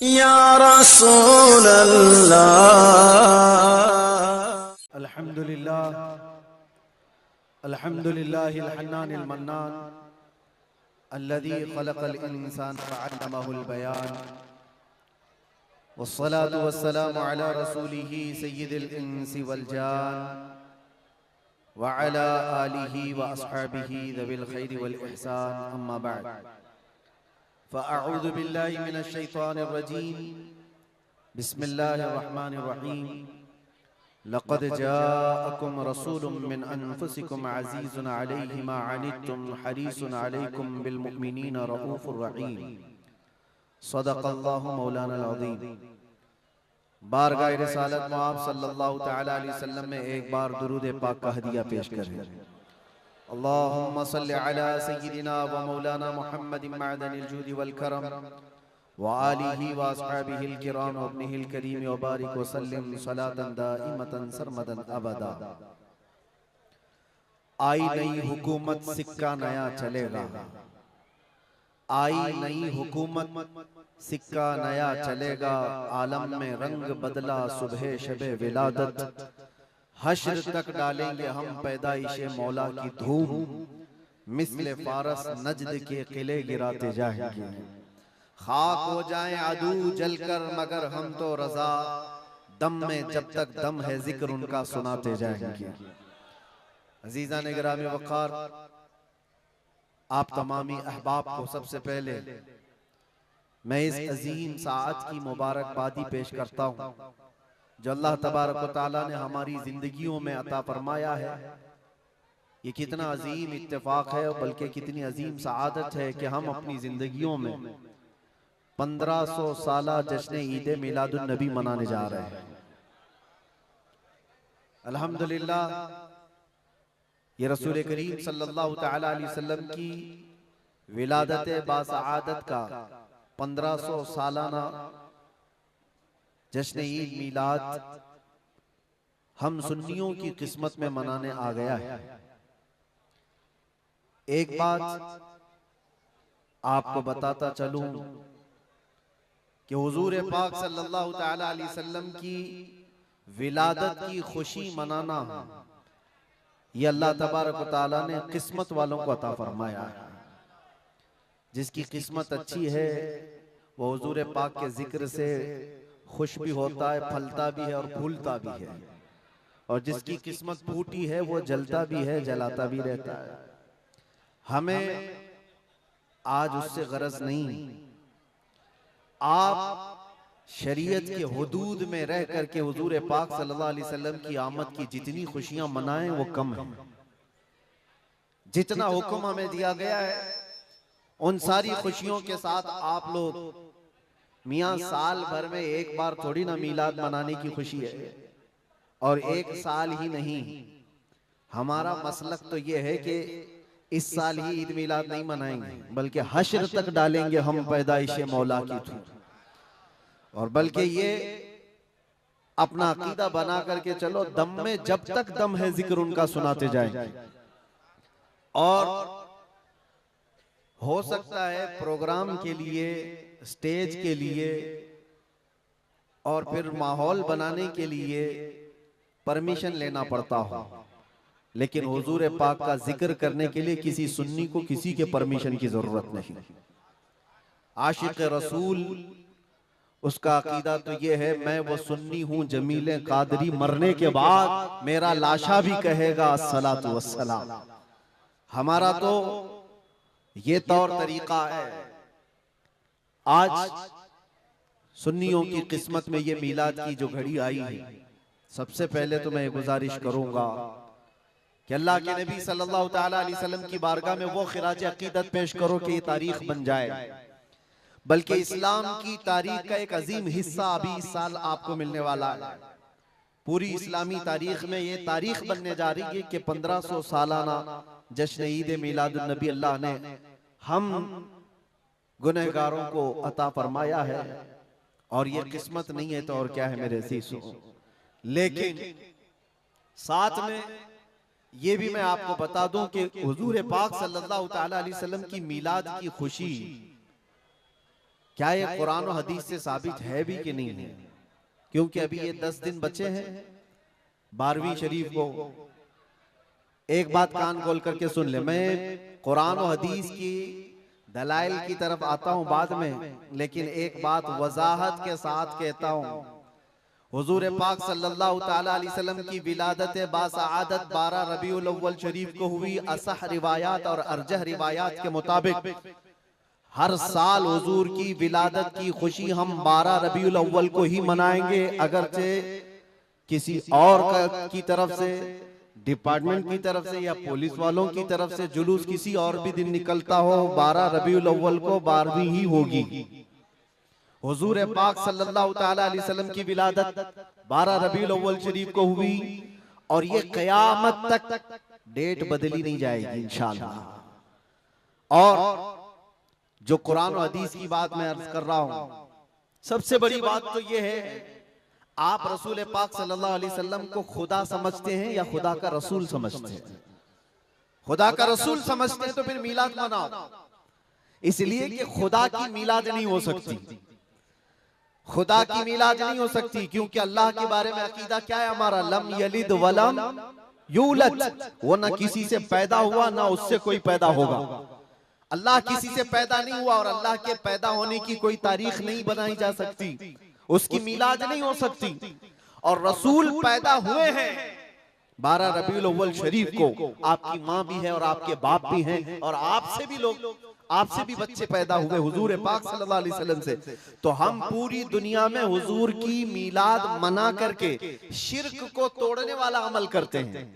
या रसूल अल्लाह। अल्हम्दुलिल्लाह अल्हम्दुलिल्लाहिल हन्नानिल मन्नान अल्लज़ी खलक़ल इंसान फअल्लमहुल बयान वस्सलातु वस्सलामु अला रसूलिही सय्यिदिल इंसी वल जान व अला आलिही व अस्हाबिही ज़विल खैरि वल इहसान अम्मा बअद फ़अऊज़ु बिल्लाहि मिनश शैतानिर रजीम बिस्मिल्लाहिर रहमानिर रहीम लक़द जाअकुम रसूलुम मिन अनफुसिकुम अज़ीज़ुन अलैहि मा अनित्तुम हरीसुन अलैकुम बिल मुमिनीना रऊफ़ुर रहीम सदक़ल्लाहु मौलाना अज़ीम। बारगाह रिसालत मुआब सल्लल्लाहु तआला अलैहि वसल्लम में एक बार दुरूद पाक का हदिया पेश करें। अल्लाहुम्मा सल्लि अला सय्यिदिना व मौलाना मुहम्मदिन मअदनिल जूदि वल करम व आलिही व अस्हाबिहिल किराम व इब्निहिल करीम व बारिक व सल्लिम सलातन दाइमतन सरमदन अबदा। आई नई हुकूमत सिक्का नया चलेगा, आई नई हुकूमत सिक्का नया चलेगा, आलम में रंग बदला सुबह शबे विलादत, हश्र तक डालेंगे हम पैदाइशे मौला की धूम, मिस्ले फारस नजद के किले गिराते जाएंगे, खाक हो जाएं अदू जलकर मगर हम तो रजा, दम में जब तक दम है जिक्र उनका सुनाते जाएंगे। अजीजा ने गिरामी वक़ार, आप तमामी अहबाब को सबसे पहले मैं इस अजीम साअत की मुबारकबादी पेश करता हूँ जो अल्लाह तबारक व तआला ने हमारी जिंदगियों में अता फरमाया है। ये कितना अजीम इत्तेफाक है और बल्कि कितनी अजीम सआदत है कि हम अपनी जिंदगियों में 1500 साला जश्न ईद मिलादुन नबी मनाने जा रहे हैं। अल्हम्दुलिल्लाह, ये रसूल करीम सल्लल्लाहु तआला अलैहि वसल्लम की विलादत बासआदत का 1500 सालाना जश्न ईद मिलाद हम सुन्नियों की किस्मत में मनाने आ गया है। एक बात आपको बताता चलूं कि हुजूर पाक सल्लल्लाहु तआला अलैहि वसल्लम की विलादत की खुशी मनाना ये अल्लाह तबारक व तआला ने किस्मत वालों को अता फरमाया है। जिसकी किस्मत अच्छी है वो हुजूर पाक के जिक्र से खुश भी होता है, फलता भी है और फूलता भी है, और जिसकी किस्मत फूटी है वो जलता भी है, जलाता भी रहता है। हमें आज उससे गरज नहीं। आप शरीयत के हुदूद में रह करके हुजूर पाक सल्लल्लाहु अलैहि वसल्लम की आमद की जितनी खुशियां मनाएं वो कम है। जितना हुक्म हमें दिया गया है उन सारी खुशियों के साथ आप लोग मियां साल भर में एक बार थोड़ी ना मीलाद मनाने की खुशी है, और एक साल ही नहीं, हमारा मसलक तो ये है कि इस साल ही ईद मिलाद नहीं मनाएंगे बल्कि हश्र तक डालेंगे हम पैदाइशे मौला की धूम, और बल्कि ये अपना अकीदा बना करके चलो दम में जब तक दम है जिक्र उनका सुनाते जाएंगे। और हो सकता है प्रोग्राम के लिए, स्टेज के लिए और फिर माहौल बनाने के लिए परमिशन लेना पड़ता हो, लेकिन हुजूर पाक का जिक्र करने के लिए किसी सुन्नी को किसी के परमिशन की जरूरत नहीं। आशिक रसूल उसका अकीदा तो ये है, मैं वो सुन्नी हूं जमीले कादरी, मरने के बाद मेरा लाशा भी कहेगा अस्सलातु वस्सलाम। हमारा तो ये तौर तरीका है। आज सुन्नियों की किस्मत में ये मिलाद की जो घड़ी आई है, सबसे पहले तो मैं गुजारिश करूंगा कि अल्लाह के नबी सल्लल्लाहु तआला अलैहि वसल्लम की बारगाह में वो खिराज अकीदत पेश करो कि ये तारीख बन जाए, बल्कि इस्लाम की तारीख का एक अजीम हिस्सा अभी इस साल आपको मिलने वाला है। पूरी इस्लामी तारीख में ये तारीख बनने जा रही है कि 1500 सालाना जश्न ईद मिलादुन नबी अल्लाह ने हम गुनहगारों को अता फरमाया है, और ये किस्मत नहीं है तो और क्या है मेरे अज़ीज़ों। लेकिन साथ में ये भी मैं आपको बता दूं कि हुजूर पाक सल्लल्लाहु तआला अलैहि वसल्लम की मिलाद की खुशी क्या ये कुरान और हदीस से साबित है भी कि नहीं है? क्योंकि अभी ये 10 दिन बचे हैं 12वीं शरीफ को। एक बात कान खोल करके सुन ले, मैं कुरान और हदीस की दलाइल की तरफ आता हूं बाद में, लेकिन एक बात वजाहत के साथ कहता हूं। हुजूर पाक सल्लल्लाहु ताला अलैहि वसल्लम की विलादत बासआदत 12 रबीउल अव्वल शरीफ को हुई। असह रिवायात और अरजह रिवायात के मुताबिक हर साल हुजूर की विलादत की खुशी हम 12 रबीउल अव्वल को ही मनाएंगे, अगरचे किसी और की तरफ से, डिपार्टमेंट की तरफ से या पुलिस वालों की तरफ से जुलूस किसी और भी दिन निकलता हो, 12 रबीउल अव्वल को 12वीं ही होगी। हुजूर पाक सल्लल्लाहु ताला अलैहि वसल्लम की विलादत 12 रबीउल अव्वल शरीफ को हुई और ये कयामत तक डेट बदली नहीं जाएगी इंशाअल्लाह। और जो कुरान और हदीस की बात मैं अर्ज कर रहा हूं, सबसे बड़ी बात तो ये है, आप रसूल पाक सल्लल्लाहु अलैहि वसल्लम को खुदा समझते हैं या खुदा का रसूल समझते हैं? खुदा का रसूल समझते हैं तो फिर मीलाद मनाओ, इसलिए कि खुदा की मीलाद नहीं हो सकती। खुदा की मीलाद नहीं हो सकती क्योंकि अल्लाह के बारे में अकीदा क्या है हमारा? लम यलिद वलम यूलद, वो ना किसी से पैदा हुआ ना उससे कोई पैदा होगा। अल्लाह किसी से पैदा नहीं हुआ और अल्लाह के पैदा होने की कोई तारीख नहीं बनाई जा सकती, उसकी मीलाद नहीं हो सकती। और रसूल पैदा हुए हैं 12 रबीउल अव्वल शरीफ को। आपकी माँ भी है और आपके बाप भी हैं और आपसे भी लोग, आपसे भी बच्चे पैदा हुए हुजूर पाक सल्लल्लाहु अलैहि वसल्लम से। तो हम पूरी दुनिया में हुजूर की मीलाद मना करके शिर्क को तोड़ने वाला अमल करते हैं,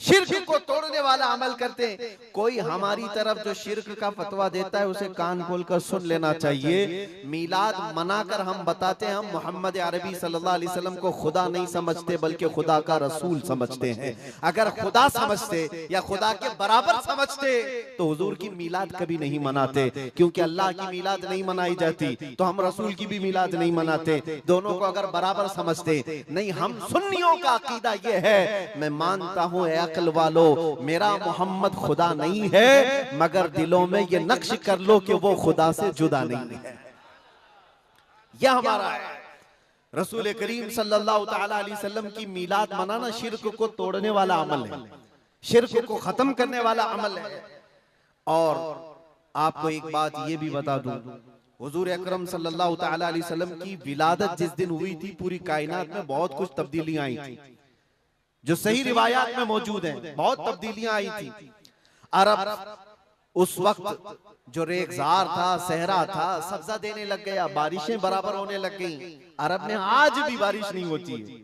शिर्क को तोड़ने वाला अमल करते हैं। कोई हमारी तरफ जो शिर्क का फतवा देता है उसे कान खोलकर सुन लेना चाहिए। मीलाद मनाकर हम बताते हैं हम मोहम्मद अरबी सल्लल्लाहु अलैहि वसल्लम को खुदा नहीं समझते बल्कि खुदा का रसूल समझते हैं। अगर खुदा समझते या खुदा के बराबर समझते तो हुजूर की मीलाद कभी नहीं मनाते, क्योंकि अल्लाह की मीलाद नहीं मनाई जाती तो हम रसूल की भी मीलाद नहीं मनाते। दोनों को अगर बराबर समझते नहीं, हम सुन्नियों का अकीदा ये है, मैं मानता हूं अक्ल वालो मेरा मोहम्मद खुदा नहीं है, मगर दिलों में ये नक्श कर लो कि वो खुदा से जुदा नहीं है। यह हमारा है। रसूल करीम सल्लल्लाहु ताला अलैहि वसल्लम की मीलाद मनाना शिर्क को तोड़ने वाला अमल है, शिर्क को खत्म करने वाला अमल है। और आपको एक बात ये भी बता दूं, हुजूर अकरम सल्लल्लाहु ताला अलैहि वसल्लम की विलादत जिस दिन हुई थी पूरी कायनात में बहुत कुछ तब्दीलियां आई थी, जो सही रिवायात में मौजूद हैं। बहुत तब्दीलियां आई थी। अरब उस वक्त जो रेगजार था, सहरा था, सब्जा देने लग गया, बारिशें बराबर होने लग गई। अरब में आज भी बारिश नहीं होती है,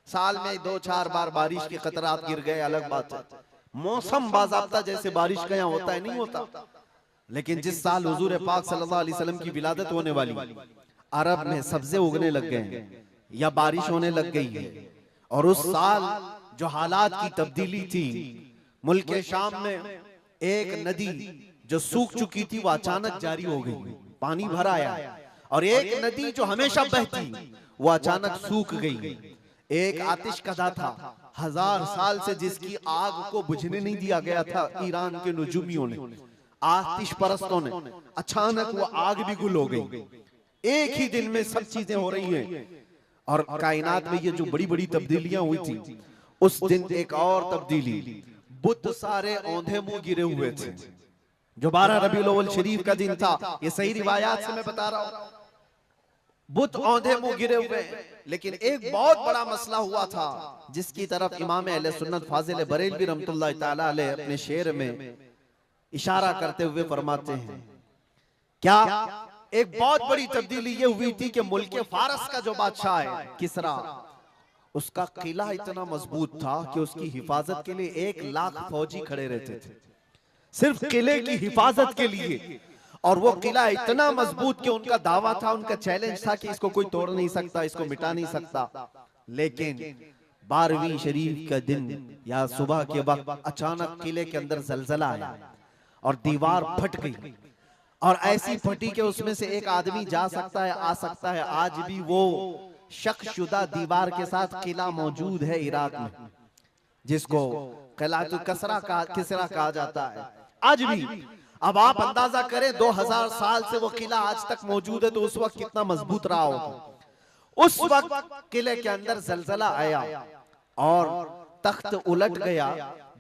साल में 2-4 बार बारिश के कतरात गिर गए, अलग बात है। मौसम बाज़ाब्ता जैसे बारिश का यहाँ होता है नहीं होता। लेकिन जिस साल हुजूर पाक सल्लल्लाहु अलैहि वसल्लम की विलादत होने वाली, अरब में सब्जे उगने लग गए या बारिश होने लग गई है। और उस साल जो हालात की तब्दीली थी, मुल्क शाम में एक नदी जो सूख चुकी थी वो अचानक जारी हो गई, पानी भर आया। और एक नदी जो हमेशा बहती वो अचानक सूख गई। एक आतिश कदा था 1000 साल से जिसकी आग को बुझने नहीं दिया गया था ईरान के नुजूमियों ने, आतिश परस्तों ने, अचानक वो आग भी गुल हो गई। एक ही दिन में सब चीजें हो रही हैं। और कायनात में ये जो बड़ी बड़ी तब्दीलियां हुई थी, उस दिन एक और तब्दीली, बुत सारे औंधे मुंह गिरे हुए थे। जो 12 रबीउल अव्वल शरीफ का दिन था, ये सही रिवायात से मैं बता रहा हूं, बुत औंधे मुंह गिरे हुए। लेकिन एक बहुत बड़ा मसला हुआ था जिसकी तरफ इमाम अहले सुन्नत फाजिल बरेलवी रहमतुल्लाह ताला अलैह अपने शेर में इशारा करते हुए फरमाते हैं, क्या एक बहुत बड़ी तब्दीली ये हुई थी कि मुल्क फारस का जो बादशाह है किसरा, उसका किला इतना मजबूत था कि उसकी हिफाजत के लिए 1 लाख फौजी खड़े रहते थे, सिर्फ किले की हिफाजत के लिए। और वो किला इतना मजबूत कि उनका दावा था, उनका चैलेंज था कि इसको कोई तोड़ नहीं सकता, इसको मिटा नहीं सकता। लेकिन 12वीं शरीफ का दिन या सुबह के वक्त अचानक किले के अंदर जलजला आया और दीवार फट गई। और ऐसी फटी कि उसमें से एक आदमी जा सकता है, आ सकता है। आज भी वो शक्शुदा दीवार के साथ किला मौजूद है इराक में, जिसको किला किसरा कहा जाता है। आज भी अब आप अंदाजा करें 2000 साल से वो किला आज तक मौजूद है, तो उस वक्त कितना मजबूत रहा होगा। उस वक्त किले के अंदर जलजला आया और तख्त उलट गया,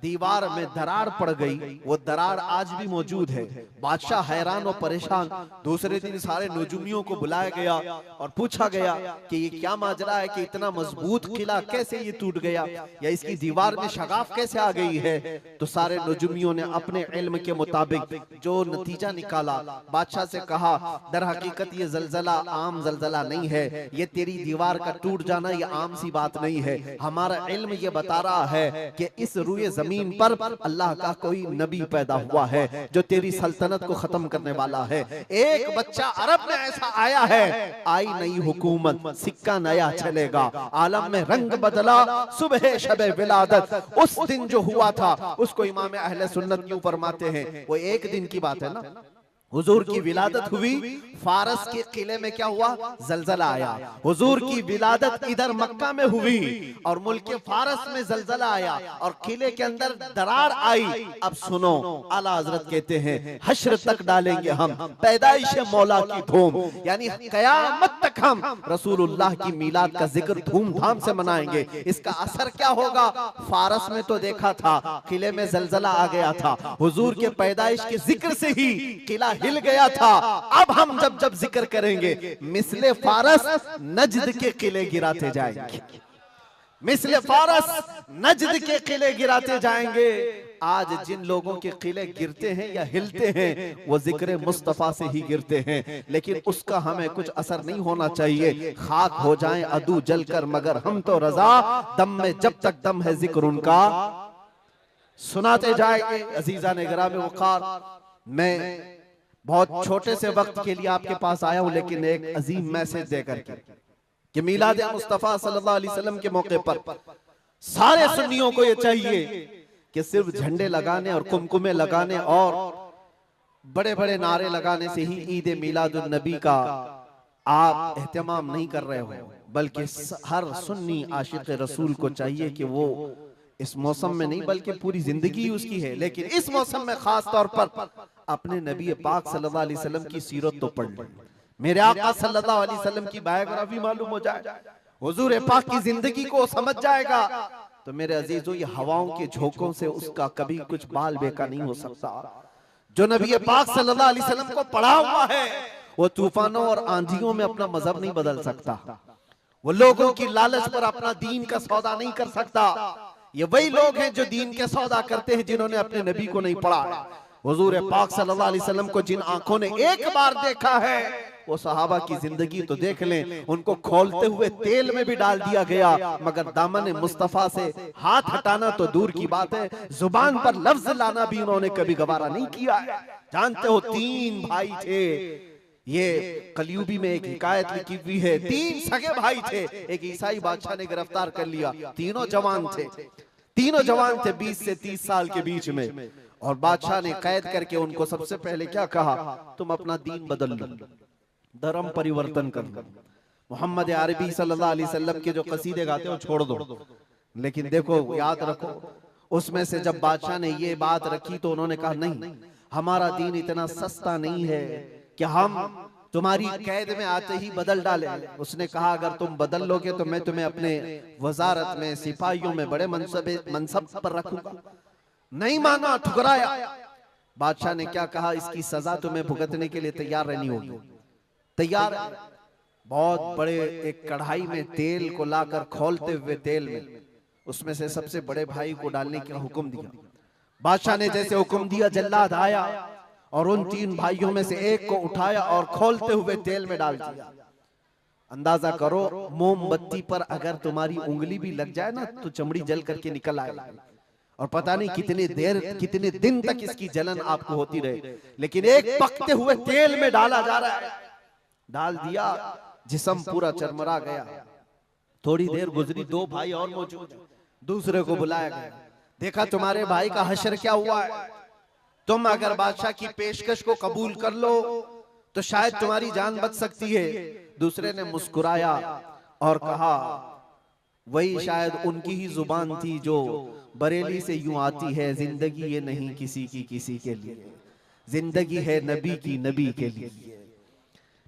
दीवार में दरार पड़ गई। वो दरार आज भी मौजूद है। बादशाह हैरान और परेशान। दूसरे दिन सारे नजूमियों को बुलाया गया और पूछा गया कि ये क्या माजरा है कि इतना मजबूत किला कैसे ये टूट गया, या इसकी दीवार में शगाफ कैसे आ गई है। तो सारे नजूमियों ने अपने इल्म के मुताबिक जो नतीजा निकाला, बादशाह से कहा दर हकीकत ये जलजला आम जलजला नहीं है, ये तेरी दीवार का टूट जाना ये आम सी बात नहीं है। हमारा इल्म ये बता रहा है कि इस रुए जमीन पर अल्लाह का कोई नबी पैदा हुआ है जो तेरी सल्तनत को खत्म करने वाला है। एक बच्चा अरब में ऐसा आया है, आई नई हुकूमत, सिक्का नया चलेगा, आलम में रंग बदला, सुबह शबे विलादत। उस दिन जो हुआ था उसको इमाम अहले सुन्नत क्यों फरमाते हैं, वो एक दिन की बात है ना। हुजूर की विलादत हुई, फारस के किले में क्या हुआ, जलजला आया। हुजूर की विलादत इधर मक्का में हुई और मुल्क फारस में जलजला आया और किले के अंदर दरार आई। अब सुनो, आला हजरत कहते हैं हश्र तक डालेंगे हम पैदाइश मौला की धूम, यानी कयामत तक हम रसूलुल्लाह की मिलाद का जिक्र धूमधाम से मनाएंगे। इसका असर क्या होगा, फारस में तो देखा था किले में जलजला आ गया था, हुजूर के पैदाइश के जिक्र से ही किला हिल गया था। अब हम जब जब जिक्र करेंगे मिसले फारस नजद के किले गिराते जाएंगे, मिसले फारस नजद के किले गिराते जाएंगे। आज जिन लोगों के किले गिरते हैं या हिलते हैं वो जिक्र मुस्तफा से ही गिरते हैं, लेकिन उसका हमें कुछ असर नहीं होना चाहिए। खाक हो जाएं अदू जलकर मगर हम तो रजा, दम में जब तक दम है जिक्र उनका सुनाते जाएंगे। अजीजा ने गिरामे वक़ार, मैं बहुत छोटे से वक्त के लिए आपके पास आया हूं, लेकिन एक अजीम मैसेज देकर के कि मिलाद मुस्तफा सल्लल्लाहु अलैहि वसल्लम के मौके पर सारे सुन्नियों को यह चाहिए कि सिर्फ झंडे लगाने और कुमकुमे लगाने और बड़े बड़े नारे लगाने से ही ईद मिलादुन नबी का आप एहतमाम नहीं कर रहे हो, बल्कि हर सुन्नी आशिक रसूल को चाहिए कि वो इस मौसम में नहीं बल्कि पूरी जिंदगी उसकी है, लेकिन इस मौसम में खास तौर पर अपने नबी पाक सल्लल्लाहु अलैहि वसल्लम की सीरत तो पढ़ ले, मेरे आका सल्लल्लाहु अलैहि वसल्लम की बायोग्राफी मालूम हो जाए, हुजूर पाक की जिंदगी को समझ जाएगा। तो मेरे अजीजों, ये हवाओं के झोंकों से उसका कभी कुछ बाल बेका नहीं हो सकता। जो नबी पाक सल्लल्लाहु अलैहि वसल्लम को पढ़ा हुआ है वो तूफानों और आंधियों में अपना मजहब नहीं बदल सकता, वो लोगों की लालच पर अपना दीन का सौदा नहीं कर सकता। ये वही लोग हैं जो दीन के सौदा करते हैं जिन्होंने अपने नबी को नहीं पढ़ा। हुजूर पाक सल्लल्लाहु अलैहि वसल्लम को जिन आंखों ने एक बार देखा है वो सहाबा की जिंदगी तो देख लें, उनको खोलते हुए तेल में भी डाल दिया गया, मगर दामन मुस्तफा से हाथ हटाना तो दूर की बात है, जुबान पर लफ्ज लाना भी उन्होंने कभी गवारा नहीं किया। जानते हो, 3 भाई थे, ये कलयुगी में एक हिकायत लिखी हुई है, 3 सगे भाई थे, एक ईसाई बादशाह ने गिरफ्तार कर लिया। तीनों जवान थे, 20 से 30 साल के बीच में, और बादशाह ने कैद करके उनको सबसे पहले क्या कहा, तुम अपना दीन बदल लो, धर्म परिवर्तन कर लो, मोहम्मद अरबी सल्लल्लाहु अलैहि वसल्लम के जो कसीदे गाते हो छोड़ दो। लेकिन देखो, याद रखो, उसमें से जब बादशाह ने ये बात रखी तो उन्होंने कहा नहीं, हमारा दीन इतना सस्ता नहीं है कि हम तुम्हारी कैद में आते ही बदल डाले। उसने कहा अगर तुम बदल लोगे तो मैं तुम्हें अपने वजारत में सिपाहियों में बड़े मनसब पर रखूंगा। नहीं माना, ठुकराया। बादशाह ने क्या कहा, इसकी सजा तुम्हें भुगतने के लिए तैयार रहनी होगी। तैयार। बहुत बड़े एक कढ़ाई में तेल को लाकर खोलते हुए तेल में उसमें से सबसे बड़े भाई को डालने का हुक्म दिया। बादशाह ने जैसे हुक्म दिया, जल्लाद आया और उन 3 भाइयों में से एक को उठाया और खोलते हुए तेल में डाल दिया। अंदाजा करो, मोमबत्ती पर अगर तुम्हारी उंगली भी लग जाए ना तो चमड़ी जल करके निकल आएगा, और पता नहीं कितने दिन तक इसकी जलन आपको होती रहे। लेकिन एक पकते हुए तेल में डाला जा रहा है, डाल दिया, जिस्म पूरा चरमरा गया। थोड़ी देर गुजरी, 2 भाई और मौजूद, दूसरे को बुलाया गया, देखा तुम्हारे भाई का हश्र क्या हुआ है, तुम अगर बादशाह की पेशकश को कबूल कर लो तो शायद तुम्हारी जान बच सकती है। दूसरे ने मुस्कुराया और कहा, वही शायद उनकी ही जुबान थी जो बरेली से यूं आती है, जिंदगी ये नहीं किसी की किसी के लिए। जिंदगी है नबी की, नबी के लिए।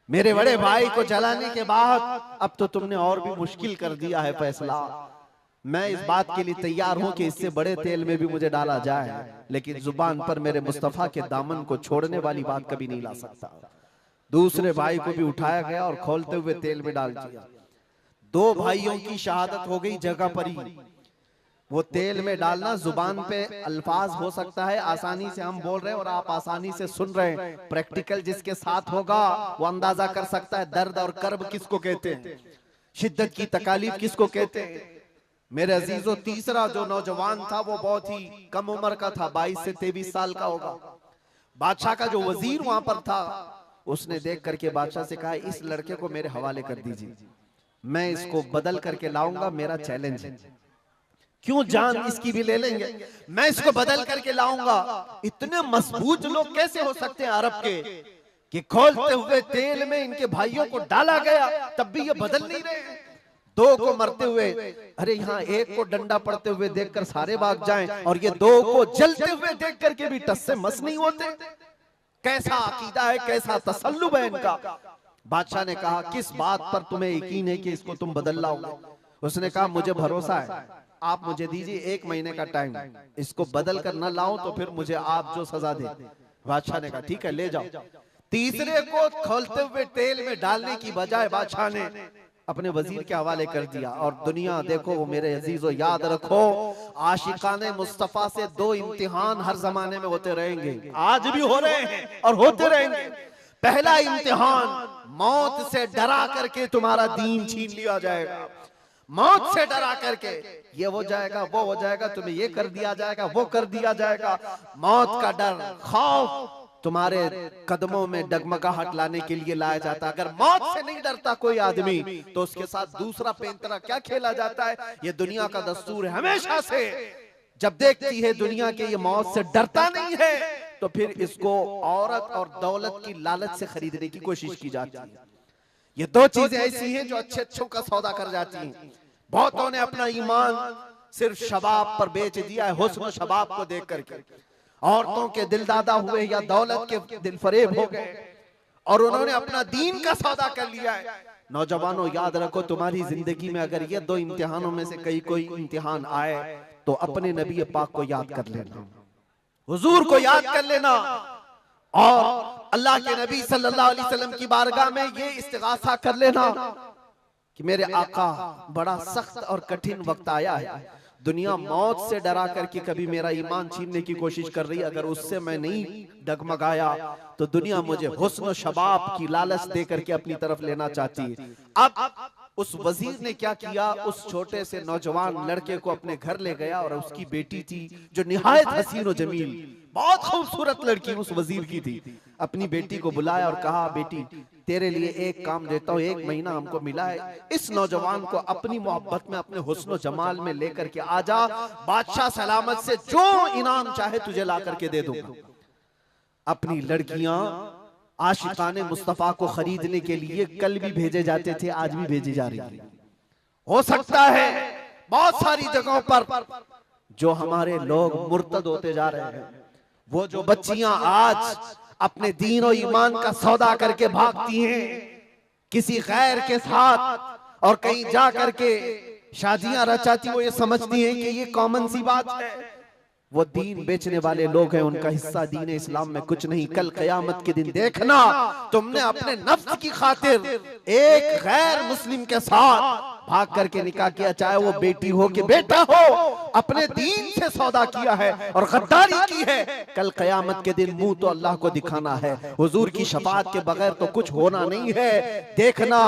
मेरे बड़े भाई को जलाने के बाद अब तो तुमने और भी मुश्किल कर दिया है फैसला। मैं इस बात के लिए तैयार हूं कि इससे बड़े तेल में भी मुझे डाला जाए, लेकिन जुबान पर मेरे मुस्तफा के दामन को छोड़ने वाली बात कभी नहीं ला सकता। दूसरे भाई को भी उठाया गया और खोलते हुए तेल में डाल दिया। 2 भाइयों की शहादत हो गई जगह पर ही। वो तेल में डालना जुबान पे अल्फाज हो सकता है, आसानी से हम बोल रहे हैं और आप आसानी से सुन रहे हैं। प्रैक्टिकल जिसके साथ होगा वो अंदाजा कर सकता है दर्द और कर्ब किसको कहते हैं, शिद्दत की तकालीफ किसको कहते हैं। मेरे अजीजों, तीसरा जो नौजवान था वो बहुत ही कम उम्र का था, 22 से 23 साल का होगा। बादशाह का जो वजीर वहां पर था उसने देख करके बादशाह से कहा, इस लड़के को मेरे हवाले कर दीजिए, मैं इसको बदल करके लाऊंगा, मेरा चैलेंज है। क्यों जान इसकी भी ले लेंगे, मैं इसको बदल करके लाऊंगा। इतने मजबूत लोग कैसे हो सकते हैं अरब के कि खोलते हुए तेल में इनके भाइयों को डाला गया तब भी ये बदल नहीं रहे। 2 को मरते हुए, अरे यहाँ 1 को डंडा पड़ते हुए देखकर सारे भाग जाएं और ये 2 को जलते हुए देख करके भी टस से मस नहीं होते। कैसा अकीदा है, कैसा तसल्लुब है इनका। बादशाह ने कहा, किस बात पर तुम्हें यकीन है कि इसको तुम बदल लाओगे। उसने कहा, मुझे भरोसा है, आप मुझे दीजिए 1 महीने का टाइम, इसको बदल कर न लाऊं तो फिर मुझे आप जो सजा दे। बादशाह ने कहा, ठीक है ले जाओ। तीसरे को खोलते हुए तेल में डालने की बजाय बादशाह ने अपने वजीर के हवाले कर दिया। और दुनिया देखो, वो मेरे अजीजों याद रखो, आशिकाने मुस्तफा से 2 इम्तिहान हर जमाने में होते रहेंगे, आज भी हो रहे हैं और होते रहेंगे। पहला इम्तिहान, मौत से डरा करके तुम्हारा दीन छीन लिया जाएगा। मौत से डरा करके ये हो जाएगा, वो हो जाएगा, तुम्हें ये कर दिया जाएगा, वो कर दिया जाएगा। मौत का डर, खौफ तुम्हारे कदमों में डगमगाहट लाने के लिए लाया जाता है। अगर मौत से नहीं डरता कोई आदमी तो उसके साथ दूसरा पेंतरा क्या खेला जाता है। ये दुनिया का दस्तूर है, हमेशा से जब देखती है दुनिया के ये मौत से डरता नहीं है तो फिर इसको औरत और दौलत की लालच से खरीदने की कोशिश की जाती है। ये 2 चीजें ऐसी हैं जो अच्छे अच्छों का सौदा कर जाती हैं। बहुतों ने अपना ईमान सिर्फ शबाब पर बेच दिया है, हुस्न शबाब को देख करके। औरतों के दिल दादा हुए या दौलत के दिल फरेब हो गए और उन्होंने अपना दीन का सौदा कर लिया है। नौजवानों याद रखो, तुम्हारी जिंदगी में अगर ये 2 इम्तिहानों में से कोई इम्तिहान आए तो अपने नबी पाक को याद कर लेना, हुजूर को याद कर लेना और अल्लाह के नबी सल्लल्लाहु अलैहि वसल्लम की बारगाह में ये इस्तिगासा कर लेना कि मेरे आका, बड़ा सख्त और कठिन वक्त आया है। दुनिया मौत से डरा करके कभी मेरा ईमान छीनने की कोशिश कर रही है, अगर उससे मैं नहीं डगमगाया तो दुनिया मुझे हुस्न शबाब की लालच दे करके अपनी तरफ लेना चाहती है। अब उस वजीर ने क्या किया, उस छोटे से नौजवान लड़के को अपने घर ले गया और उसकी बेटी थी जो निहायत हसीन और जमील, बहुत खूबसूरत लड़की उस वजीर की थी। अपनी बेटी को बुलाया और कहा, बेटी तेरे लिए एक काम देता हूँ, 1 महीना हमको मिला है, इस नौजवान को अपनी मोहब्बत में, अपने हुस्न जमाल में लेकर के आजा, बादशाह सलामत से जो इनाम चाहे तुझे ला करके दे दूंगा। अपनी लड़कियां आशिकाने मुस्तफा को खरीदने के लिए कल भी भेजे जाते थे, आज भी भेजी जा रही है। हो सकता है बहुत सारी जगहों पर जो हमारे लोग मुर्तद होते जा रहे हैं, वो जो बच्चियां आज अपने दीन और ईमान का सौदा करके भागती हैं किसी गैर के साथ और कहीं जा करके शादियां रचाती, वो ये समझती हैं कि ये कॉमन सी बात है। वो दीन बेचने वाले लोग हैं, उनका हिस्सा दीन इस्लाम में कुछ नहीं। कल क़यामत के दिन देखना, तुमने अपने नफ्स की खातिर एक गैर मुस्लिम के साथ भाग करके निकाह किया, चाहे वो बेटी हो कि बेटा हो, अपने दीन से सौदा किया है और गद्दारी की है। कल क़यामत के दिन मुंह तो अल्लाह को दिखाना है, हुजूर की शफाअत के बगैर तो कुछ होना नहीं है। देखना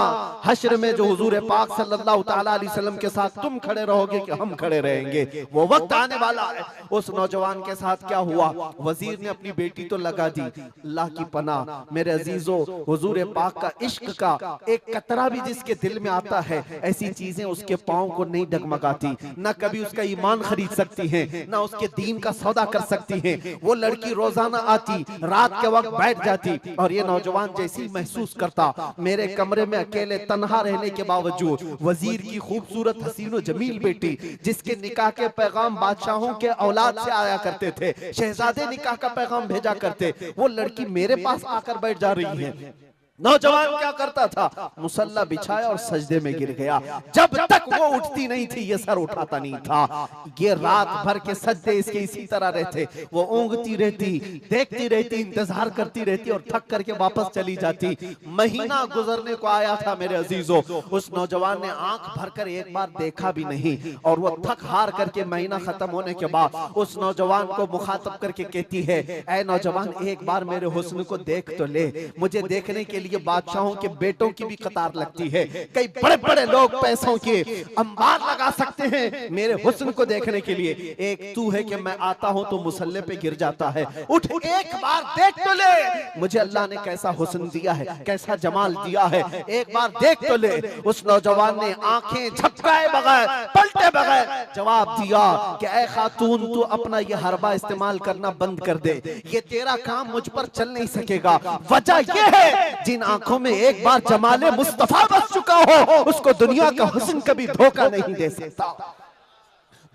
हश्र में जो हुजूर पाक सल्लल्लाहु ताला अलैहि वसल्लम के साथ तुम खड़े रहोगे कि हम खड़े रहेंगे, वो वक्त आने वाला है। उस नौजवान के साथ क्या हुआ, वजीर ने अपनी बेटी तो लगा दी। अल्लाह की पनाह मेरे अजीजों, हुजूर पाक का इश्क का एक कतरा भी जिसके दिल में आता है, ऐसी ऐसी चीजें उसके पांव को नहीं डगमगाती, ना कभी उसका ईमान खरीद सकती हैं, ना उसके दीन का सौदा कर सकती हैं। वो लड़की रोजाना आती, रात के वक्त बैठ जाती, और ये नौजवान जैसे ही महसूस करता मेरे कमरे में अकेले तन्हा रहने के बावजूद वजीर की खूबसूरत हसीनो जमील बेटी, जिसके निकाह के पैगाम बादशाहों के औलाद से आया करते थे, शहजादे निकाह का पैगाम भेजा करते, वो लड़की मेरे पास आकर बैठ जा रही है। नौजवान क्या करता था, मुसल्ला बिछाया और सजदे में गिर गया। जब तक वो उठती नहीं थी ये सर उठाता नहीं था। ये रात भर के सजदे इसके इसी तरह रहते, वो ऊँगती रहती, देखती रहती, इंतजार करती रहती और थक करके वापस चली जाती। महीना गुजरने को आया था मेरे अजीजों, उस नौजवान ने आंख भरकर एक बार देखा भी नहीं, और वो थक हार करके महीना खत्म होने के बाद उस नौजवान को मुखातब करके कहती है, ऐ नौजवान एक बार मेरे हुस्न को देख तो ले। मुझे देखने के ये बादशाहों के बेटों की भी कतार लगती है, कई बड़े बड़े लोग पैसों के अंबार लगा सकते हैं मेरे हुस्न को देखने के लिए, एक तू है कि मैं आता हूं तो मुसल्ले पे गिर जाता है। उठ एक बार देख तो ले, मुझे अल्लाह ने कैसा हुस्न दिया है, कैसा जमाल दिया है, एक बार देख तो ले। उस नौजवान ने आंखें झपकाए बगैर, पलटे बगैर जवाब दिया कि ऐ खातून तू अपना ये हरबा इस्तेमाल करना बंद कर दे, ये तेरा काम मुझ पर चल नहीं सकेगा। वजह ये है जिन आंखों में एक बार जमाले मुस्तफा बस चुका हो उसको दुनिया का हुस्न कभी धोखा नहीं दे सकता,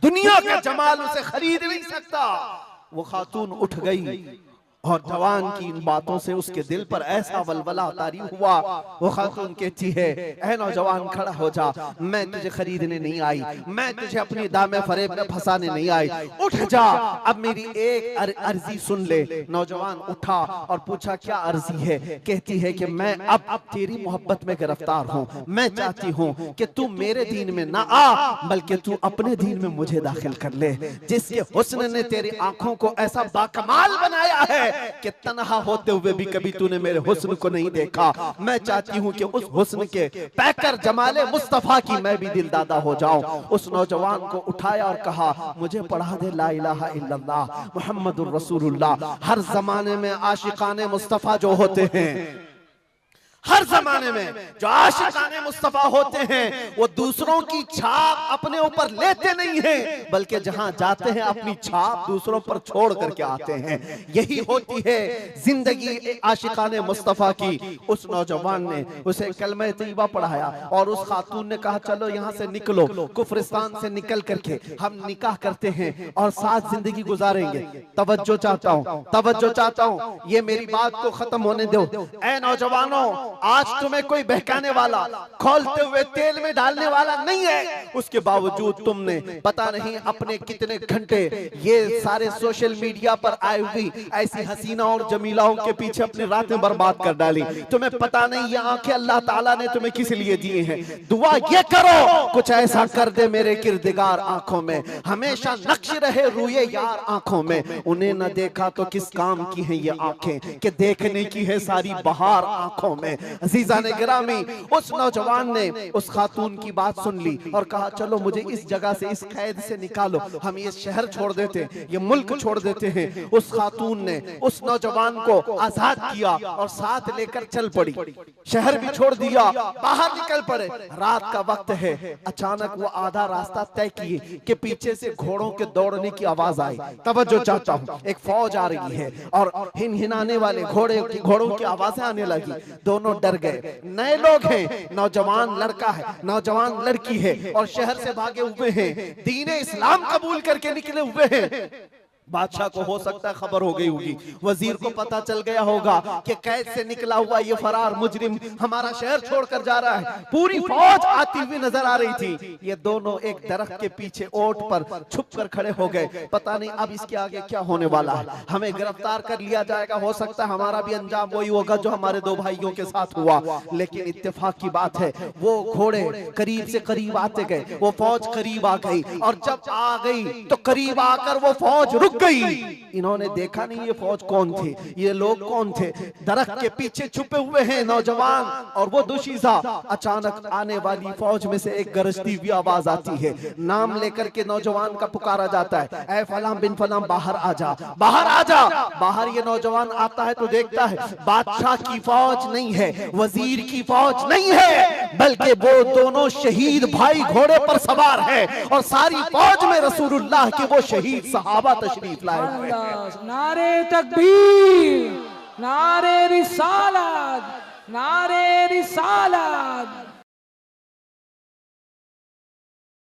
दुनिया का जमाल उसे खरीद नहीं सकता। वो खातून उठ गई और जवान की इन बातों से उसके दिल पर ऐसा वलवला तारी हुआ। वो खातून कहती है, ऐ नौजवान खड़ा हो जा, मैं तुझे खरीदने नहीं आई, मैं तुझे अपनी दामे फरेब में फंसाने नहीं आई, उठ जा, अब मेरी एक अर्जी सुन ले। नौजवान उठा और पूछा क्या अर्जी है। कहती है कि मैं अब तेरी मोहब्बत में गिरफ्तार हूँ, मैं चाहती हूँ कि तू मेरे दीन में ना आ बल्कि तू अपने दीन में मुझे दाखिल कर ले। जिसके हुस्न ने तेरी आंखों को ऐसा बाकमाल बनाया है कि तन्हा होते हुए भी कभी तूने मेरे हुस्न को नहीं देखा, मैं चाहती हूँ कि उस हुस्न के पैकर जमाले मुस्तफा की मैं भी दिलदादा हो जाऊं। उस नौजवान को उठाया और कहा, मुझे पढ़ा दे ला इलाहा इल्लल्लाह मुहम्मदुर रसूलुल्लाह। हर जमाने में आशिकाने मुस्तफा जो होते हैं, हर जमाने में जो आशिकाने मुस्तफा होते हैं, वो दूसरों की छाप अपने ऊपर लेते नहीं हैं, बल्कि जहां जाते हैं अपनी छाप दूसरों पर छोड़ करके आते हैं। यही होती है जिंदगी आशिकाने मुस्तफा की। उस नौजवान ने उसे कलमे तैयबा पढ़ाया और उस खातून ने कहा, चलो यहाँ से निकलो, कुफरिस्तान से निकल करके हम निकाह करते हैं और साथ जिंदगी गुजारेंगे। तवज्जो चाहता हूँ, तवज्जो चाहता हूँ, ये मेरी बात को खत्म होने दो। ऐ नौजवानों, आज तुम्हें कोई बहकाने वाला, खोलते हुए तेल में डालने वाला नहीं है, उसके बावजूद तुमने पता नहीं अपने कितने घंटे ये सारे सोशल मीडिया पर आई हुई ऐसी हसीना और जमीलाओं के पीछे अपनी रातें बर्बाद कर डाली। तुम्हें पता नहीं ये आंखें अल्लाह ताला ने तुम्हें किस लिए दिए हैं। दुआ ये करो कुछ ऐसा कर दे मेरे किरदिगार आंखों में, हमेशा नक्श रहे रूए यार आंखों में। उन्हें न देखा तो किस काम की है ये आंखें कि देखने की है सारी बहार आंखों में। अजीजाने गिरामी, उस नौजवान ने उस खातून की बात सुन ली और कहा, चलो मुझे इस जगह से, इस कैद से निकालो, हम ये शहर छोड़ देते, ये मुल्क छोड़ देते हैं। उस खातून ने उस नौजवान को आजाद किया और साथ लेकर चल पड़ी, शहर भी छोड़ दिया, बाहर निकल पड़े। रात का वक्त है, अचानक वो आधा रास्ता तय किए कि पीछे से घोड़ों के दौड़ने की आवाज आई। तवज्जो चाहता हूँ, एक फौज आ रही है और हिनहिनाने वाले घोड़ों की आवाजें आने लगी। दोनों डर गए। नए लोग हैं, नौजवान लड़का है, नौजवान लड़की है और शहर से भागे हुए हैं, दीन इस्लाम कबूल करके निकले हुए हैं। बादशाह को हो सकता है खबर हो गई होगी, वजीर को पता चल गया होगा कि कैद से निकला हुआ ये फरार मुजरिम हमारा शहर छोड़कर जा रहा है। पूरी फौज आती हुई नजर आ रही थी। ये दोनों एक दरख्त के पीछे ओट पर छुप कर खड़े हो गए। पता नहीं अब इसके आगे क्या होने वाला है, हमें गिरफ्तार कर लिया जाएगा, हो सकता है हमारा भी अंजाम वही होगा जो हमारे दो भाइयों के साथ हुआ। लेकिन इत्तेफाक की बात है, वो घोड़े करीब से करीब आते गए, वो फौज करीब आ गई और जब आ गई तो करीब आकर वो फौज रुक गई। इन्होंने देखा नहीं ये फौज कौन थे, ये लोग कौन थे। दरख्त के पीछे छुपे हुए हैं नौजवान और वो दुशीजा। अचानक आने वाली फौज में से एक गरजती हुई आवाज आती है, नाम लेकर के नौजवान का पुकारा जाता है, ऐ फलां बिन फलां बाहर आ जा, बाहर आ जा। बाहर ये नौजवान आता है तो देखता है बादशाह की फौज नहीं है, वजीर की फौज नहीं है, बल्कि वो दोनों शहीद भाई घोड़े पर सवार है और सारी फौज में रसूलुल्लाह के वो शहीद सहाबा तशरीफ लाए हुए हैं। नारे तकबीर, नारे रिसालत, नारे रिसालत।